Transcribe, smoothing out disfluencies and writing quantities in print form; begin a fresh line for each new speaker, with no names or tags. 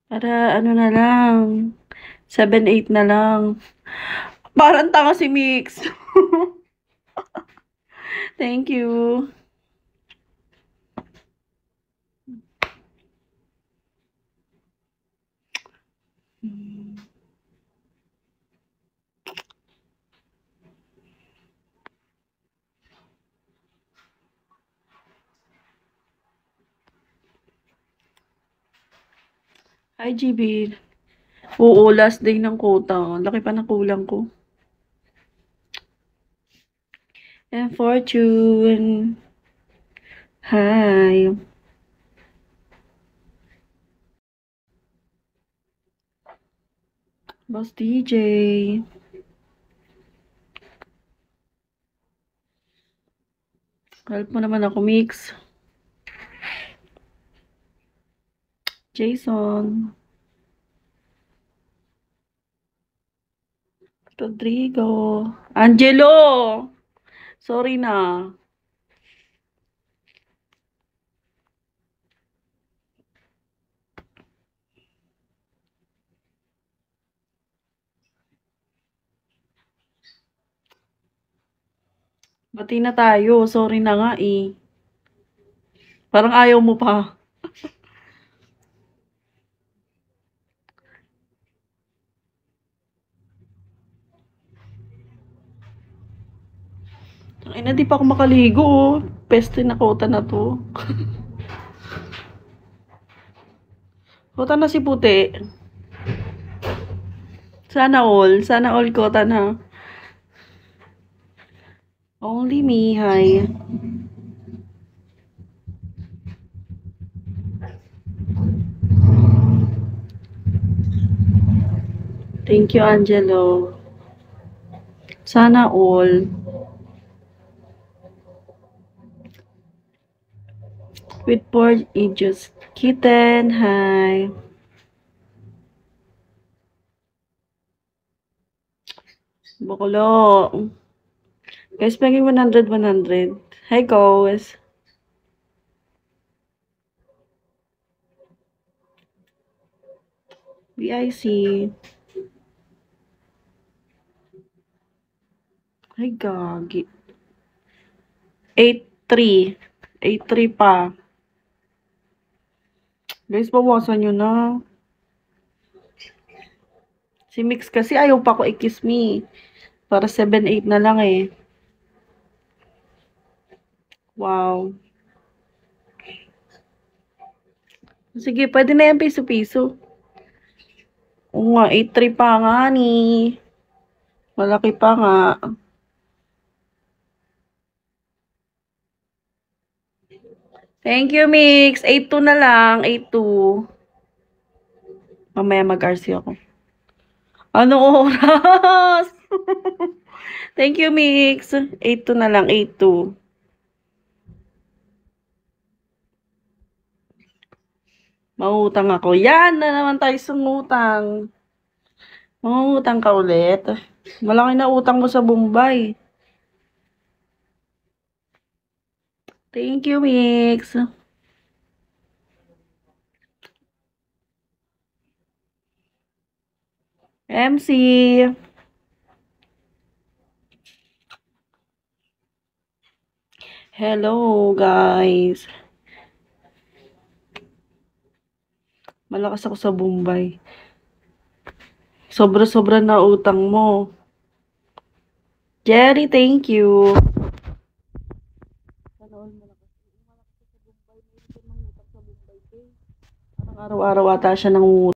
Para ano na lang, 7-8 na lang. Parang tanga si Mix. Thank you. Hi, GB. Oo, last day ng quota. Laki pa ng kulang ko. And Fortune. Hi. Boss DJ. Help mo naman ako, Mix. Jason. Rodrigo. Angelo! Sorry na. Bati na tayo. Sorry na nga eh. Parang ayaw mo pa. Ay na, di pa ako makaligo oh. Peste na kota na to. Kota na si puti. Sana all. Sana all kota na. Only me, hi. Thank you, Angelo. Sana all. With poor idiots. Kitten, hi. Bokolo. Guys, paging 100. Hi, guys. BIC. Ay, gagi. 8-3. 8-3 pa. Guys, bawasan nyo na. Si Mix kasi ayaw pa ko i-kiss me. Para 7-8 na lang eh. Wow. Sige, pwede na yan piso-piso. Oo nga, 8-3 pa nga ni. Malaki pa nga. Thank you, Mix. 8-2 na lang. 8-2. Mamaya mag-RC ako. Anong oras? Thank you, Mix. 8-2 na lang. 8-2. Mangutang ako. Yan na naman tayo sumutang. Mangutang ka ulit. Malaki na utang mo sa Bombay. Thank you, Mix. MC. Hello, guys. Malakas ako sa Bombay. Sobra-sobra na utang mo. Jerry, thank you. Parang araw-araw ata siya nang